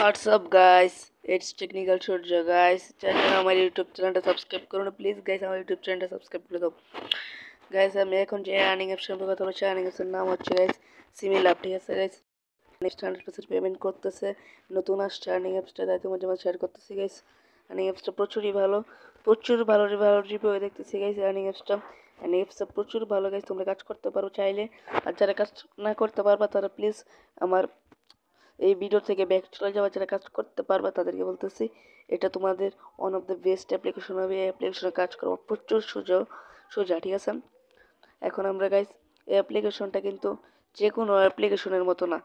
What's up guys? It's technical Surjo guys. Channel আমার YouTube চ্যানেলটা subscribe করুন please guys. আমার ইউটিউব চ্যানেলটা সাবস্ক্রাইব করে দাও গাইস। আমি এখন যে আর্নিং অ্যাপ সম্পর্কে কথা বলছি, আর্নিং অ্যাপসের নাম হচ্ছে গাইস সিমিলার, ঠিক আছে গাইস। নেক্সট 100% পেমেন্ট করতেছে, নতুন আসছে আর্নিং অ্যাপসটা, তাই তোমার জন্য শেয়ার করতেছি গাইস। আর্নিং অ্যাপসটা প্রচুর ভালো রিভিউ দেখতেছি গাইস। আর্নিং অ্যাপসটা প্রচুর ভালো গাইস, তোমরা কাজ করতে পারো চাইলে। আর যারা কাজ না করতে পারবা তারা প্লিজ আমার এই ভিডিও থেকে ব্যাক চলে যাওয়া, যারা কাজ করতে পারবা তাদেরকে বলতেছি এটা তোমাদের one of the best application হবে। এই অ্যাপ্লিকেশনে কাজ করা প্রচুর সোজা, ঠিক আছে। এখন আমরা গাইস এই অ্যাপ্লিকেশনটা কিন্তু যে কোনো অ্যাপ্লিকেশনের মতো না।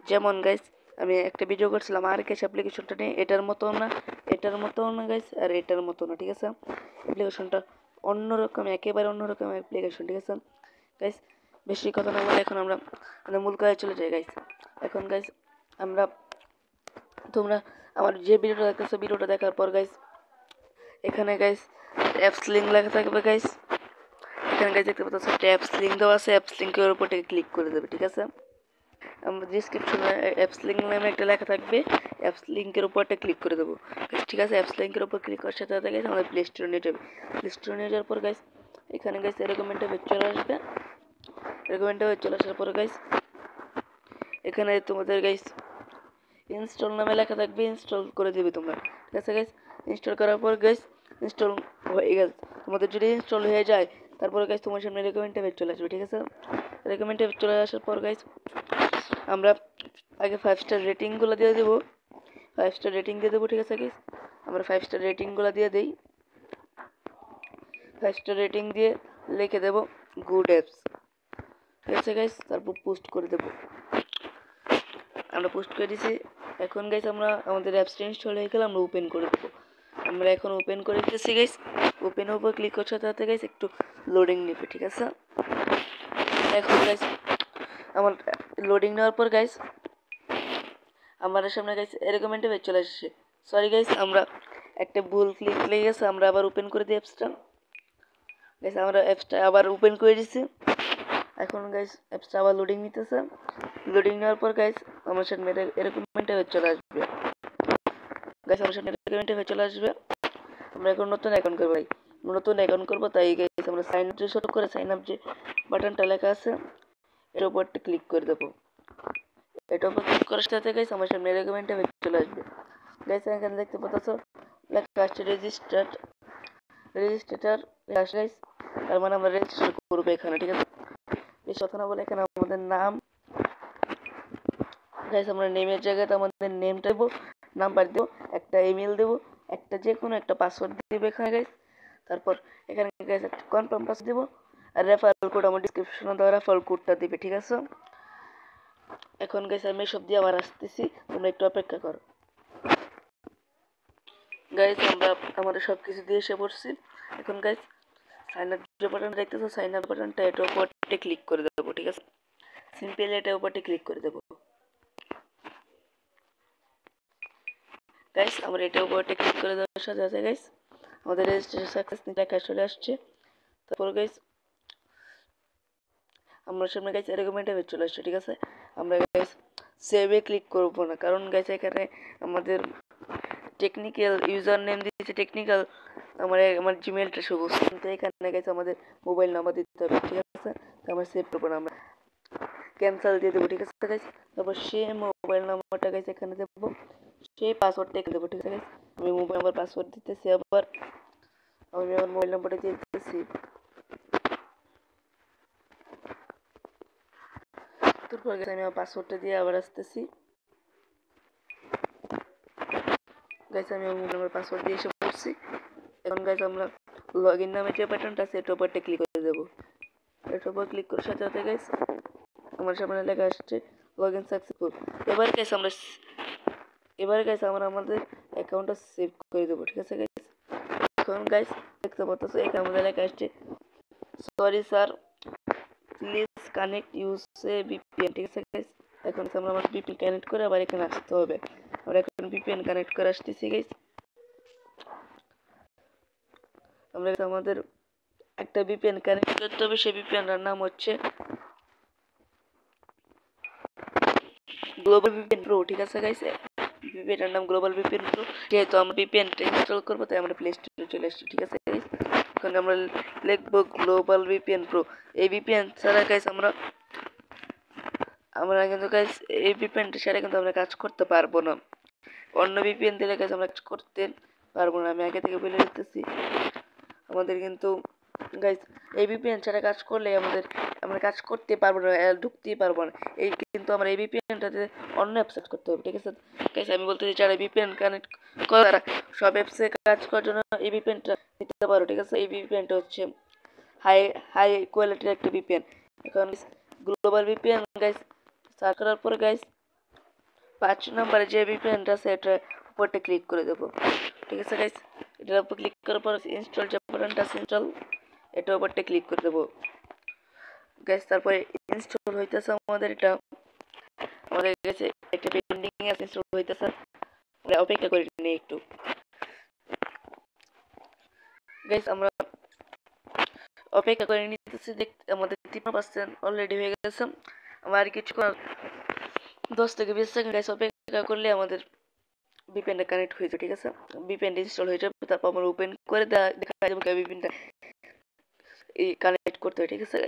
যেমন গাইস আমি একটা ভিডিও করছিলাম আর ক্যাশ অ্যাপ্লিকেশনটা নিয়ে, এটার মতো না গাইস, আর এটার মতো না, ঠিক আছে। অ্যাপ্লিকেশনটা অন্যরকম, একেবারে অন্যরকম অ্যাপ্লিকেশন, ঠিক আছে গাইস। বেশি কথা না বলে এখন আমরা মূল কাজে চলে যাই গাইস। এখন গাইস তোমরা আমার যে ভিডিওটা দেখতেছো, ভিডিওটা দেখার পর গাইস এখানে গাইস অ্যাপস লিঙ্ক লেখা থাকবে গাইস। এখানে গাইস দেখতে পাচ্ছ একটা অ্যাপস লিঙ্ক দেওয়া আছে, অ্যাপস লিঙ্কের উপর থেকে ক্লিক করে দেবে, ঠিক আছে। আমরা ডিসক্রিপশনে অ্যাপস লিঙ্ক নামে একটা লেখা থাকবে, অ্যাপস লিঙ্কের উপরটা ক্লিক করে দেবো, ঠিক আছে। অ্যাপস লিঙ্কের উপর ক্লিক করার সাথে সাথে গাইস আমাদের প্লে স্টোরে নিয়ে যাবে। প্লে স্টোরে নিয়ে যাওয়ার পর গাইস এখানে গাইস রেকমেন্ডে চলে আসবে। রেকমেন্ডে চলে আসার পর গাইস এখানে তোমাদের গাইস ইনস্টল নামে লেখা থাকবে, ইনস্টল করে দেবে তোমরা, ঠিক আছে গাইস। ইনস্টল করার পর গাইস ইনস্টল হয়ে গেছে তোমাদের, যদি ইনস্টল হয়ে যায় তারপরে গাইস তোমার সামনে রেকমেন্ড ট্যাবে চলে আসবে, ঠিক আছে। রেকমেন্ড ট্যাবে চলে আসার পর গাইস আমরা আগে 5 স্টার রেটিংগুলো দিয়ে দেবো, 5 স্টার রেটিং দিয়ে দেবো, ঠিক আছে গাইস। আমরা 5 স্টার রেটিংগুলো দিয়ে দেই। 5 স্টার রেটিং দিয়ে লিখে দেবো গুড অ্যাপস, ঠিক আছে গাইস। তারপর পোস্ট করে দেবো, আমরা পোস্ট করে দিছি। এখন গাইস আমরা আমাদের অ্যাপসটা ইনস্টল হয়ে গেলে আমরা ওপেন করে দেবো। আমরা এখন ওপেন করে দিতেছি গাইস। ওপেনের উপর ক্লিক করছে তাতে গাইস একটু লোডিং নেবে, ঠিক আছে। এখন গাইস আমার লোডিং নেওয়ার পর গাইস আমাদের সামনে গাইস রেকমেন্ডে চলে আসছে। সরি গাইস, আমরা একটা ভুল ক্লিক লেগে গেছে, আমরা আবার ওপেন করে দিই অ্যাপসটা গাইস। আমরা অ্যাপসটা আবার ওপেন করে দিছি। এখন গাইস অ্যাপসটা আবার লোডিং নিতেছে। লোডিং নেওয়ার পর গাইস আমার সামনে রেকমেন্ডে চলে আসবে গাইস, আমার সামনে রেকমেন্ডে চলে আসবে। আমরা এখন নতুন অ্যাকাউন্ট করবো, তাই গাইস আমরা সাইন আপ যে ছোট করে সাইন আপ যে বাটনটা লেখা আছে এর উপর ক্লিক করে দেবো। এটা উপর ক্লিক করার সাথে গাইস আমার সামনে রেকমেন্ডে চলে আসবে গাইস। এখানে দেখতে পাচ্ছ লেখা আসছে রেজিস্ট্রেটর আসে গাইস, তার মানে আমরা রেজিস্টার করবো এখানে, ঠিক আছে। বেশ কথা না বলে এখানে আমাদের নাম গাইস, আমরা নেমের জায়গাতে আমাদের নেমটা দেবো, নাম্বার দেবো, একটা ইমেল দেবো, একটা যে কোনো একটা পাসওয়ার্ড দেবো এখানে গাইস। তারপর এখানে গাইস একটা কনফার্ম পাসওয়ার্ড দেবো, আর রেফারেল কোড আমার ডিসক্রিপশনে দেওয়া রেফারেল কোডটা দিবে, ঠিক আছে। এখন গাইস আমি সব দিয়ে আবার আসতেছি, তোমরা একটু অপেক্ষা করো গাইস। আমরা আমাদের সব কিছু দিয়ে এসে পড়ছি। এখন গাইস সাইন আপ যে বাটন দেখতেছো, সাইন আপ বাটনটা এটার উপরে ক্লিক করে দেবো, ঠিক আছে। সিম্পলি এটার উপরে ক্লিক করে দেবো গাইস। আমরা এটার উপরে ক্লিক করে দেওয়ার সাথে সাথে গাইস আমাদের রেজিস্ট্রেশন সাকসেস লেখা চলে আসছে। তারপর গাইস আমরা সামনে গাইস রেকমেন্ডে চলে আসছে, ঠিক আছে। আমরা গাইস সেভে ক্লিক করব না, কারণ গাইস এখানে আমাদের টেকনিক্যাল ইউজার নেম দিয়েছে টেকনিক্যাল, আমার জিমেইলটা সবুজ, কিন্তু এখানে গাইস আমাদের মোবাইল নাম্বার দিতে হবে, ঠিক আছে। আমরা সেভ করব না, আমরা ক্যান্সেল দিয়ে দেবো, ঠিক আছে গাইস। তারপর সেই মোবাইল নাম্বারটা গাইস এখানে দেবো, সেই পাসওয়ার্ডটা এখানে দেবো, ঠিক আছে গাইস। আমি মোবাইল নাম্বার পাসওয়ার্ড দিতেছি, আবার আমি আমার মোবাইল নাম্বারটা দিয়ে দিতেছি। তারপর গাইস আমি আমার পাসওয়ার্ডটা দিয়ে আবার আসতেছি গাইস। আমি আমার মোবাইল নাম্বার পাসওয়ার্ড দিয়ে এসে পড়ছি। এখন গাইস আমরা লগইন নামে যে বাটনটা আছে এটার উপরটা ক্লিক করে দেবো। এটার উপর ক্লিক করার সাথে সাথে গাইস আমার সামনে লেখা আসছে লগইন সাকসেসফুল। এবার গাইস আমরা আমাদের অ্যাকাউন্টটা সেভ করে দেবো, ঠিক আছে গাইস। এখন গাইস দেখতে পাচ্ছ এখানে আমাদের লেখা আসছে sorry sir please connect use a VPN, ঠিক আছে গাইস। এখন আমরা আমার ভিপিএন কানেক্ট করে আবার এখানে আসতে হবে। আমরা এখন ভিপিএন কানেক্ট করে আসতেছি গাইস। আমরা আমাদের একটা ভিপিএন কানেক্ট করতে হবে, সেই ভিপিএনটার নাম হচ্ছে গ্লোবাল ভিপিএন প্রো, ঠিক আছে গাইস। ভিপিএনটার নাম গ্লোবাল ভিপিএন প্রো। যেহেতু আমরা ভিপিএনটা ইনস্টল করবো তাই আমরা প্লে স্টোরে চলে আসছি, ঠিক আছে গাইস। এখন আমরা লিখবো গ্লোবাল ভিপিএন প্রো। এই ভিপিএন ছাড়া গাইস আমরা কিন্তু গাইস এই ভিপিএনটা ছাড়া কিন্তু আমরা কাজ করতে পারবো না। অন্য ভিপিএন দিলে গাইস আমরা কাজ করতে পারবো না। আমি আগে থেকে বলে দিতেছি, আমাদের কিন্তু গাইস এই ভিপিএন ছাড়া কাজ করলে আমরা কাজ করতে পারবো না, ঢুকতেই পারবো না। এই কিন্তু আমরা এই ভিপিএনটাতে অন্য অ্যাপ সেট করতে হবে, ঠিক আছে গাইস। আমি বলতেছি যারা ভিপিএন কানেক্ট করা সব অ্যাপসে কাজ করার জন্য এই ভিপিএনটা নিতে পারো, ঠিক আছে। এই ভিপিএনটা হচ্ছে হাই কোয়ালিটির একটা ভিপিএন। এখন গ্লোবাল ভিপিএন গাইস সার্চ করার পরে গাইস 5 নম্বরে যে ভিপিএনটা আছে এটা উপরটা ক্লিক করে দেবো, ঠিক আছে গাইস। এটার উপর ক্লিক করার পর ইনস্টল যে বাটনটা আছে ইনস্টল, এটার উপরটা ক্লিক করে দেবো গাইস। তারপরে ইনস্টল হইতেছে আমাদের কাছে একটা পেন্ডিং আছে, ইনস্টল হইতেছে, আমরা অপেক্ষা করে নিই একটু গাইস। আমরা অপেক্ষা করে নিতেছি, দেখতে আমাদের 3% অলরেডি হয়ে গেছে। আমার কিছু 10 থেকে 20 সেকেন্ড গাইস অপেক্ষা করলে আমাদের ভিপিএনটা কানেক্ট হয়ে যাবে, ঠিক আছে। ভিপিএনটা ইনস্টল হয়ে যাবে, তারপর আমরা ওপেন করে দেখা যাবে ভিপিএনটা কানেক্ট করতে হয়, ঠিক আছে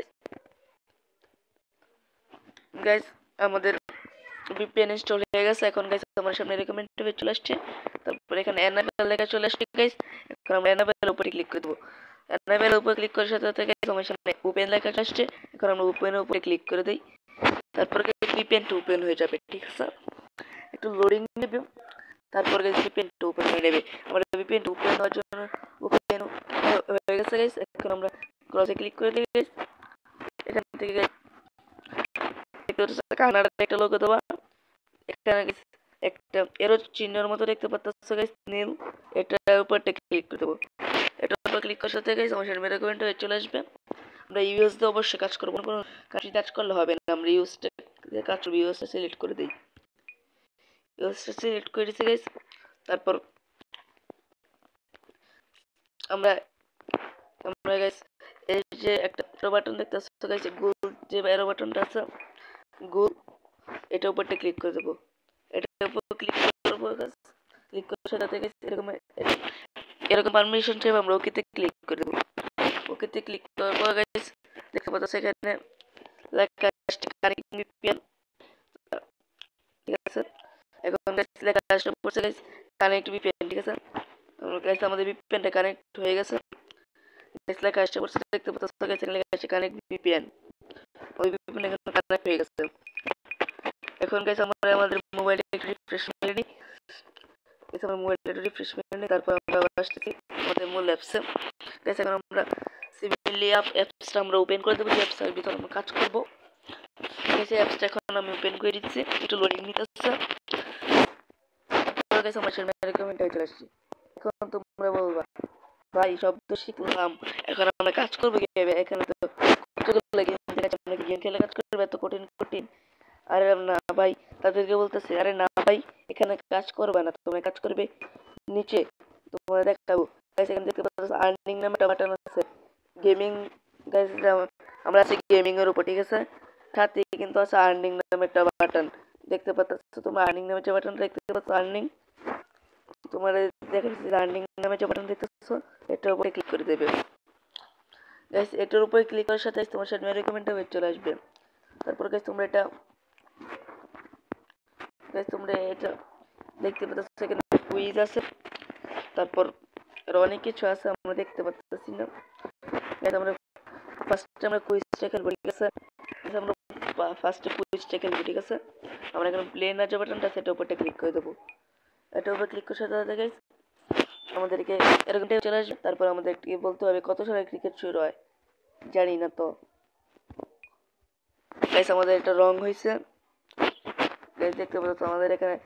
গাইস। আমাদের ভিপিএন ইনস্টল হয়ে গেছে। এখন গাইস আমার সামনে রেকমেন্ড পেজ চলে আসছে, তারপর এখানে এনাবেল লেখা চলে আসছে গাইস। এখন আমরা এনাবেলের উপরে ক্লিক করে দেবো। এনাবেলের উপরে ক্লিক করার সাথে সাথে গাইস আমার সামনে ওপেন লেখা আসছে। এখন আমরা ওপেনের উপরে ক্লিক করে দেই, তারপর ভিপিএনটা ওপেন হয়ে যাবে, ঠিক আছে। একটু লোডিং নেবে, তারপর গাইস ভিপিএনটা ওপেন হয়ে নেবে। আমরা ভিপিএনটা ওপেন হওয়ার জন্য ওপেন হয়ে গেছে গাইস। এখন আমরা ক্রসে ক্লিক করে দিই গাইস। এখান থেকে গাইস কানাডার একটা লোগো দেওয়া, এখানে একটা এরো চিহ্নের মতো দেখতে পাচ্ছ গাইস নীল, এটার উপরটা ক্লিক করে দেবো। এটার উপর ক্লিক করার সাথে গাইস আমার সামনে রেকমেন্ড হয়ে চলে আসবে। আমরা ইউএস দিয়ে অবশ্যই কাজ করবো, কোনো কাজ করলে হবে না। আমরা ইউএসটা কাজ করবো, ইউএসটা সিলেক্ট করে দিই। ইউএসটা সিলেক্ট করে দিচ্ছি গাইস। তারপর আমরা গাইস এই যে একটা এরো বাটন দেখতে পাচ্ছ গাইস, গোল যে এরো বাটনটা আছে গোল, এটার উপরটা ক্লিক করে দেবো। এটার উপর ক্লিক করবো গাইস। ক্লিক করার সাথে গাইস এরকম পারমিশন চাইবে, আমরা ওকেতে ক্লিক করে দেবো। ওকেতে ক্লিক করার পর গাইস দেখতে পাচ্ছ সেখানে লেখা আসছে কানেক্ট ভিপিএন, ঠিক আছে। এখন গাইস লেখা আসছে পড়ছে গাইস কানেক্ট ভিপিএন, ঠিক আছে। আমরা গাইস আমাদের ভিপিএনটা কানেক্ট হয়ে গেছে গাইস। লেখা আসছে পড়ছে দেখতে পাচ্ছ গাইস, লেখা আসছে কানেক্ট ভিপিএন। ওই ভিপিএন এখন কানেক্ট হয়ে গেছে। এখন গাইস আমরা আমাদের মোবাইলে একটু রিফ্রেশ মেরে নিই। আমার মোবাইলটা রিফ্রেশ মেরে নিই, তারপর আমরা আসতেছি আমাদের মূল অ্যাপসে গাইস। এখন আমরা সিভিলি অ্যাপসটা আমরা ওপেন করে দেবো, যে অ্যাপসটার ভিতরে আমরা কাজ করবো গাইস। এই অ্যাপসটা এখন আমি ওপেন করে দিচ্ছি, একটু লোডিং নিতেছে। তারপর গাইস আমার সামনে রেকমেন্ড হয়ে চলে আসছে। এখন তোমরা বলবা ভাই সব তো শিখলাম, এখন আমরা কাজ করবো কিভাবে? এখানে তো কতগুলো গেম দেখাচ্ছে, আমরা গেম খেলে কাজ করবো, এত কঠিন। আরে না ভাই, তাদেরকে বলতেছে আরে না ভাই এখানে কাজ করবে না, তোমরা কাজ করবে নিচে, তোমাদের দেখাবো গাইস। এখানে দেখতে পাচ্ছ আর্নিং নামে একটা বাটন আছে, গেমিং গাইস। আমরা আছি গেমিং এর উপর, ঠিক আছে। সাথে কিন্তু আছে আর্নিং নামে একটা বাটন দেখতে পাচ্ছ তোমরা। আর্নিং নামে যে বাটন দেখতে পাচ্ছ আর্নিং, তোমার দেখাচ্ছি আর্নিং নামে যে বাটন দেখতেছো, এটার উপরে ক্লিক করে দেবে গাইস। এটার উপরে ক্লিক করার সাথে তোমার সামনে রেকমেন্ড হয়ে চলে আসবে। তারপর গাইস তোমরা এটা দেখতে পাচ্ছ, সেখানে কুইজ আছে, তারপর আর অনেক কিছু আছে আমরা দেখতে পাচ্ছি না গাইস। আমরা ফার্স্টে আমরা কুইজটা খেলবো, ঠিক আছে। আমরা ফার্স্টে কুইজটা খেলবো, ঠিক আছে। আমরা এখানে প্লে না যে বাটনটা সেটার উপরটা ক্লিক করে দেবো। এটার উপর ক্লিক করার সাথে গাইস আমাদেরকে এরকম টাইপ চলে আসবে। তারপর আমাদেরকে বলতে হবে কত সালে ক্রিকেট শুরু হয়, জানি না তো গাইস। আমাদের এটা রং হয়েছে গাইস, দেখতে পাচ্ছ আমাদের এখানে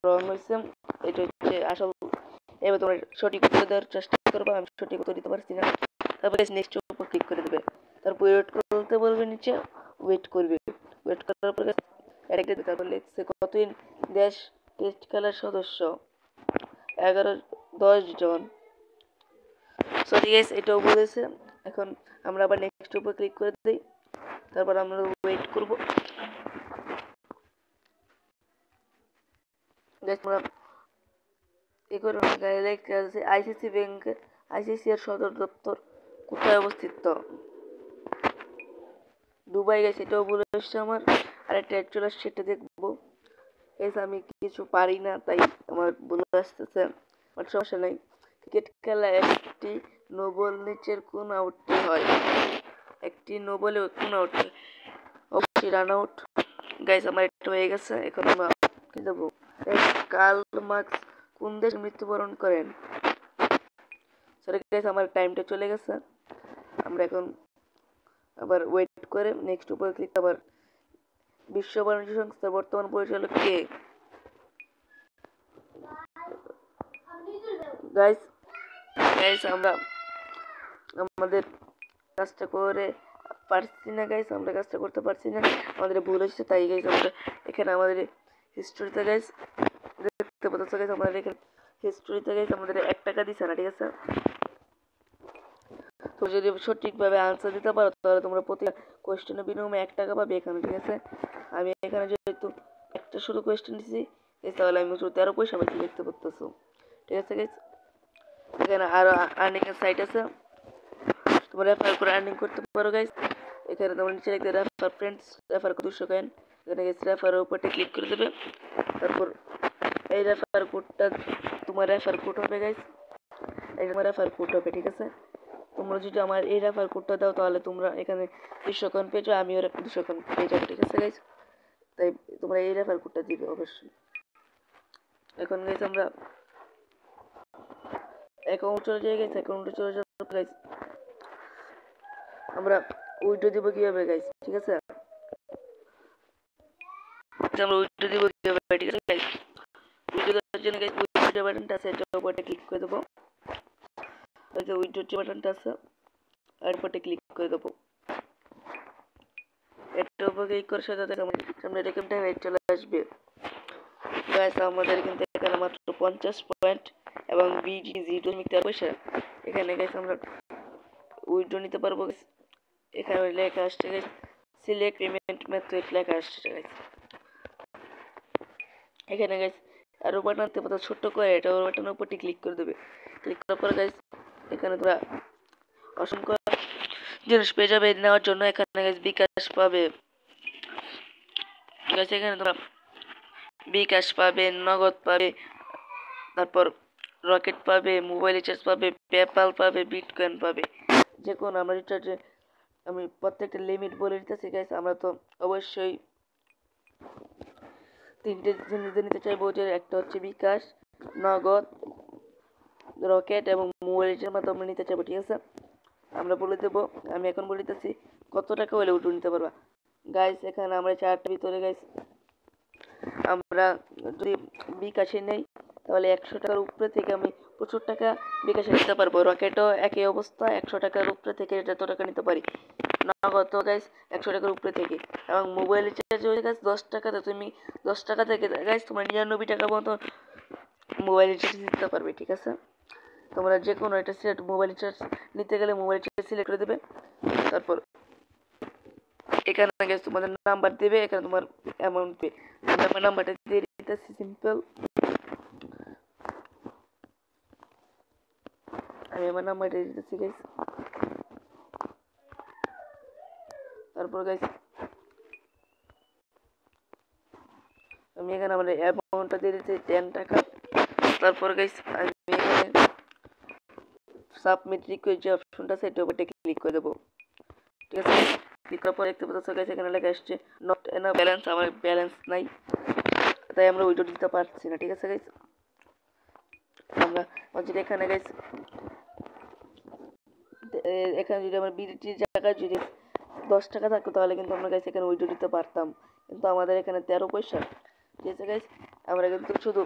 রং হয়েছে। এটা হচ্ছে আসল। এবার তোমরা সঠিক উত্তর দেওয়ার চেষ্টা করবে, আমি সঠিক উত্তর দিতে পারছি না। তারপরে নেক্সট উপর ক্লিক করে দেবে, তারপর ওয়েট করতে বলবে, নিচে ওয়েট করবে। ওয়েট করার পরে তারপর লিখছে কতদিন দেশ টেস্ট খেলার সদস্য 11-10 জন। সরি গাইস এটাও বলেছে। এখন আমরা আবার নেক্সট উপর ক্লিক করে দিই, তারপর আমরা ওয়েট করব। গাইস আমরা এই করে আইসিসি ব্যাংক, আইসিসি এর সদর দপ্তর কোথায় অবস্থিত? দুবাই। গাইস এটাও বলে আসছে আমার। আর একটা চলে আসছে, সেটা দেখবো। গাইস আমি কিছু পারি না, তাই আমার বলে আসতেছে, বাট সমস্যা নাই। ক্রিকেট খেলা একটি নো বল নিচের কোন আউটটি হয়? একটি নো বলে কোন আউট হয়? অবশ্যই রান আউট। গাইস আমার এটা হয়ে গেছে, এখন আমরা কি দেবো? কার্ল মার্কস কোন দেশে মৃত্যুবরণ করেন? সরি গাইস আমার টাইমটা চলে গেছে। আমরা এখন আবার ওয়েট করে নেক্সট উপরে ক্লিক। আবার বিশ্ব বাণিজ্য সংস্থার বর্তমান পরিচালক কে? গাইস গাইস আমরা আমাদের কাজটা করে পারছি না গাইস, আমরা কাজটা করতে পারছি না, আমাদের ভুল হচ্ছে। তাই গাইস আমরা এখানে আমাদের হিস্টোরিতে গাইস দেখতে পাচ্ছ গাইস, আমাদের এখানে হিস্টোরিতে গাইস আমাদের 1 টাকা দিছে না, ঠিক আছে? তো যদি সঠিকভাবে আনসার দিতে পারো তাহলে তোমরা প্রতি কোয়েশ্চেনের বিনিময়ে 1 টাকা পাবে এখানে, ঠিক আছে? আমি এখানে যেহেতু একটা শুধু কোয়েশ্চেন দিছি তাহলে আমি 13 পয়সা পাইছি, দেখতে পাচ্ছ, ঠিক আছে গাইস? এখানে আরো আর্নিং এর সাইট আছে, তোমরা রেফার করে আর্নিং করতে পারো গাইস। এখানে তোমরা নিচে লিখতে রেফার ফ্রেন্ডস, রেফার 200 কয়েন। এখানে গাইস রেফারের উপরে ক্লিক করে দেবে। তারপর এই রেফার কোডটা তোমার রেফার কোড হবে গাইস, এই তোমার রেফার কোড হবে, ঠিক আছে? তোমরা যদি আমার এই রেফার কোডটা দাও তাহলে তোমরা এখানে 200 কয়েন পেয়ে যাবে, আমিও 200 কয়েন পেয়ে যাবো, ঠিক আছে গাইস? তাই তোমরা এই রেফার কোডটা দিবে অবশ্যই। এখন গাইস আমরা অ্যাকাউন্ট চলে যাই গাইস, অ্যাকাউন্টে চলে যাওয়ার গাইস আমরা উইথড্র দিব কিভাবে গাইস, ঠিক আছে? আমরা উইথড্র দিব কিভাবে, ঠিক আছে গাইস? উইথড্র দেওয়ার জন্য গাইস উইথড্র বাটনটা আছে, এটার উপরে ক্লিক করে দেবো। এই যে উইথড্র বাটনটা আছে, এর উপরে ক্লিক করে দেবো। এটার উপরে ক্লিক করার সাথে সাথে আমাদের সামনে এরকম টাইপ চলে আসবে গাইস। আমাদের কিন্তু এখানে মাত্র 50 পয়েন্ট এবং BG0 পয়সা। এখানে গাইস আমরা উইথড্র নিতে পারবো গাইস। এখানে লেখা আসছে গাইস সিলেক্ট পেমেন্ট মেথড লেখা আসছে গাইস। এখানে গাইস আরো বাটন তে পাতা ছোট করে এটা বাটনের উপর ক্লিক করে দেবে। ক্লিক করার পর গাইস এখানে তোমরা অসংখ্য জিনিস পেয়ে যাবে নেওয়ার জন্য। এখানে গাইস বিকাশ পাবে গাইস, এখানে তোমরা বিকাশ পাবে, নগদ পাবে, তারপর রকেট পাবে, মোবাইল রিচার্জ পাবে, পেপ্যাল পাবে, বিটকয়েন পাবে। যে কোনো আমরা রিচার্জে আমি প্রত্যেকটা লিমিট বলে দিতেছি গাইস। আমরা তো অবশ্যই 3টে জিনিস নিতে চাইবো, যে একটা হচ্ছে বিকাশ, নগদ, রকেট এবং মোবাইল রিচার্জের মাধ্যমে নিতে চাইবো, ঠিক আছে? আমরা বলে দেবো, আমি এখন বলে দিতেছি কত টাকা হলে উঠে নিতে পারবা গাইস। এখানে আমরা 4টার ভিতরে গাইস আমরা যদি বিকাশে নেই তাহলে 100 টাকার উপরে থেকে আমি প্রচুর টাকা বিকাশে নিতে পারবো। রকেটও একই অবস্থা, 100 টাকার উপরে থেকে যত টাকা নিতে পারি। নগদ গাইস 100 টাকার উপরে থেকে, এবং মোবাইল রিচার্জ হয়ে গাইস 10 টাকাতে তুমি 10 টাকা থেকে গাইস তোমার 99 টাকা মতো মোবাইল রিচার্জ নিতে পারবে, ঠিক আছে? তোমরা যে কোনো একটা সিলেক্ট মোবাইল রিচার্জ নিতে গেলে মোবাইল রিচার্জ সিলেক্ট করে দেবে। তারপর এখানে গাইস তোমাদের নাম্বার দেবে, এখানে তোমার অ্যামাউন্ট পে, আমার নাম্বারটা দিয়ে দিতেছি সিম্পল। আমি আমার নাম্বারটা দিয়ে দিতেছি গাইস। তারপর গাইস আমি এখানে আমার অ্যামাউন্টটা দিয়ে দিতেছি 10 টাকা। তারপর গাইস আমি এখানে সাবমিট রিকোয়েস্ট যে অপশনটা আছে এটার উপরে ক্লিক করে দেবো, ঠিক আছে? ক্লিক করার পর দেখতে পাচ্ছ গাইস এখানে লেখা আসছে নট এনাফ ব্যালেন্স, আমার ব্যালেন্স নাই, তাই আমরা উইথড্র দিতে পারছি না, ঠিক আছে গাইস? আমরা যদি এখানে গাইস এখানে যদি আমার বিডিটির জায়গায় যদি 10 টাকা থাকতো তাহলে কিন্তু আমরা গাইস এখানে উইথড্র দিতে পারতাম, কিন্তু আমাদের এখানে 13 পয়সা, ঠিক আছে গাইস? আমরা কিন্তু শুধু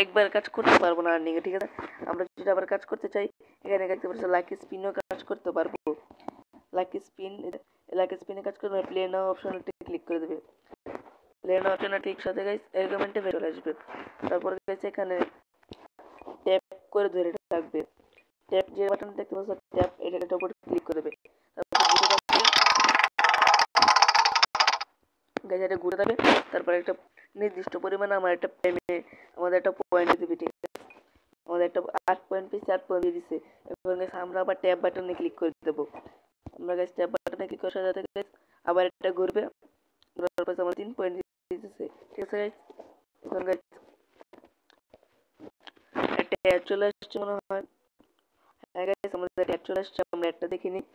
একবার কাজ করতে পারবো না আর্নিং এ, ঠিক আছে? আমরা যদি আবার কাজ করতে চাই এখানে দেখতে পাচ্ছ লাকি স্পিনও কাজ করতে পারবো। লাকি স্পিনে কাজ করবে, প্লে নাও অপশনে ক্লিক করে দেবে। প্লে নাও অপশনে ঠিক সাথে গাইস এরকম ইন্টারফেস চলে আসবে। তারপর গাইস এখানে ট্যাপ করে ধরে রাখবে, ট্যাপ যে বাটন দেখতে পাচ্ছ ট্যাপ, এটার উপর ক্লিক করে দেবে। গাইস এটা ঘুরে যাবে। তারপর একটা নির্দিষ্ট পরিমাণ আমার একটা আমাদের একটা পয়েন্ট দিবে, ঠিক আছে? আমাদের একটা 8 পয়েন্ট পেয়েছি, 8 পয়েন্ট দিয়ে দিচ্ছে। এখন গাইস আমরা আবার ট্যাব বাটনে ক্লিক করে দেবো। আমরা গাইস ট্যাব বাটনে ক্লিক করার সাথে সাথে গাইস আবার একটা ঘুরবে, ঘোরার পর আমার 3 পয়েন্ট দিতেছে, ঠিক আছে গাইস? এখন গাইস একটা ট্যাব চলে আসছে মনে হয়। হ্যাঁ গাইস আমাদের ট্যাব চলে আসছে, আমরা একটা দেখে নিই।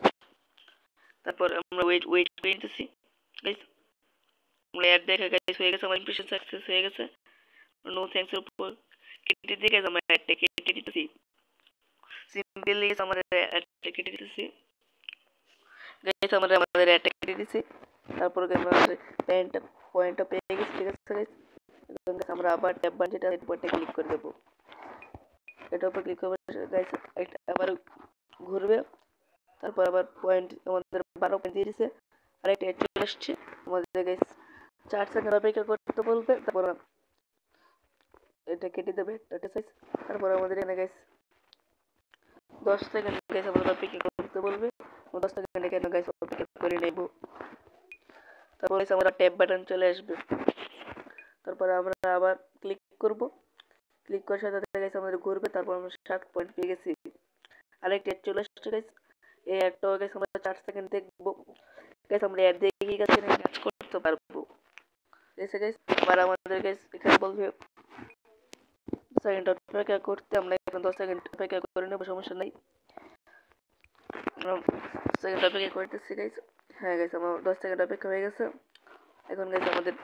তারপর আমরা ওয়েট করে নিতেছি গাইস। আমরা অ্যাড দেখা গাইস হয়ে গেছে, আমার ইমপ্রেশন সাকসেস হয়ে গেছে। নো থ্যাঙ্কস এর উপর কেটে দিয়ে গাইস আমরা অ্যাডটা কেটে দিতেছি। সিম্পলি আমরা অ্যাডটা কেটে দিতেছি গাইস, আমরা আমাদের অ্যাডটা কেটে দিতেছি। তারপর গাইস আমাদের পয়েন্টটা পেয়ে গেছি, ঠিক আছে গাইস? এখন গাইস আমরা আবার ট্যাব বাটন যেটা এর উপরটা ক্লিক করে দেব। এটার উপর ক্লিক করব গাইস, এটা আবার ঘুরবে। তারপর আবার পয়েন্ট আমাদের 12 পয়েন্ট দিয়ে দিয়েছে। আর একটা অ্যাড চলে আসছে আমাদের গাইস। 4 সেকেন্ড অপেক্ষা করতে বলবে, তারপর এটা কেটে দেবে ডাটা সাইজ। তারপর আমাদের এখানে গাইস 10 সেকেন্ড গাইস আমাদের অপেক্ষা করতে বলবে। 10 সেকেন্ড এখানে গাইস অপেক্ষা করে নেব। তারপর গাইস আমরা ট্যাব বাটন চলে আসবে। তারপর আমরা আবার ক্লিক করব। ক্লিক করার সাথে সাথে গাইস আমাদের ঘুরবে। তারপর আমরা 7 পয়েন্ট পেয়ে গেছি। আরেকটা অ্যাড চলে আসছে গাইস। এই অ্যাডটাও গাইস আমরা 4 সেকেন্ড দেখব। গাইস আমরা অ্যাড দেখে গেছি না কাজ করতে পারবো। ঠিক আছে গাইস, আবার আমাদের গাইস এখানে বলবে সেকেন্ড অপেক্ষা করতে। আমরা এখন 10 সেকেন্ড অপেক্ষা করে নেব, সমস্যা নাই। সেকেন্ড অপেক্ষা করতেছি গাইস। হ্যাঁ গাইস আমার 10 সেকেন্ড অপেক্ষা হয়ে গেছে। এখন গাইস আমাদের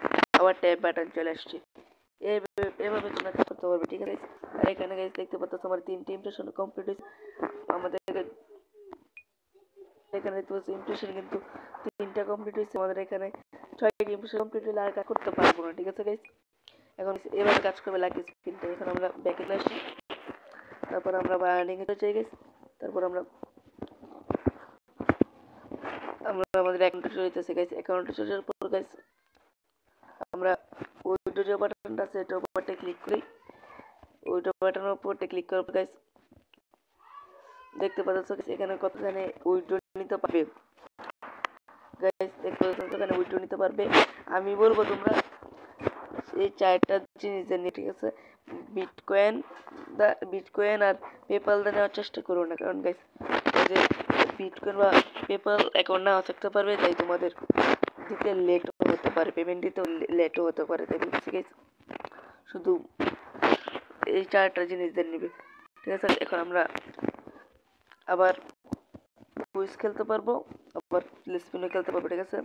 আবার ট্যাব বাটন চলে আসছে। এভাবে তোমরা কাজ করতে পারবে, ঠিক আছে গাইস? আর এখানে গাইস দেখতে পাচ্ছ আমার 3টি ইমপ্রেশন কমপ্লিট হয়েছে। আমাদের এখানে দেখতে পাচ্ছি ইমপ্রেশন কিন্তু 3টা কমপ্লিট হয়েছে। আমাদের এখানে 6টি ইমপ্রেশন কমপ্লিট হলে আর কাজ করতে পারবো না, ঠিক আছে গাইস? এখন এভাবে কাজ করবে লাকি স্পিনটা। এখন আমরা ব্যাকে আসি। তারপর আমরা বার্নিং এ চলে যাই। তারপর আমরা আমাদের অ্যাকাউন্টে চলে যেতেছে গাইস। অ্যাকাউন্টে চলে যাওয়ার পর গাইস আমরা উইড্রো যে বাটনটা আছে এটার উপরটা ক্লিক করি। উইড্রো বাটনের উপরটা ক্লিক করার পর গাইস দেখতে পাচ্ছ এখানে কতখানি উইড্রো নিতে পারবে গাইস। দেখতে পাচ্ছ এখানে উইড্রো নিতে পারবে। আমি বলবো তোমরা এই 4টা জিনিস নিয়ে, ঠিক আছে? বিটকয়েন আর পেপাল দিয়ে নেওয়ার চেষ্টা করো না, কারণ গাইস যে বিটকয়েন বা পেপাল অ্যাকাউন্ট নাও থাকতে পারবে, তাই তোমাদের দিতে লেট হতে পারে, পেমেন্ট দিতে লেটও হতে পারে। তাই বলছি গাইস শুধু এই 4টা জিনিস দিয়ে নিবে, ঠিক আছে? এখন আমরা আবার কুইজ খেলতে পারবো, আবার স্পিনও খেলতে পারবো, ঠিক আছে?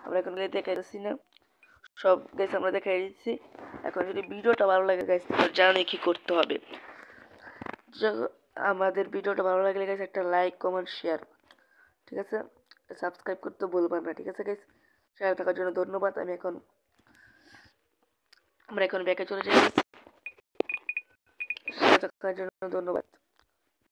আমরা এখন দেখাইছি না সব গাইস, আমরা দেখাই দিচ্ছি। এখন যদি ভিডিওটা ভালো লাগে গাইস তাহলে জানো কি করতে হবে। আমাদের ভিডিওটা ভালো লাগলে গাইস একটা লাইক কমেন্ট শেয়ার, ঠিক আছে? সাবস্ক্রাইব করতে ভুলবেন না, ঠিক আছে গাইস? শেয়ার থাকার জন্য ধন্যবাদ। আমরা এখন ব্যাকে চলে যাই। শেয়ার থাকার জন্য ধন্যবাদ।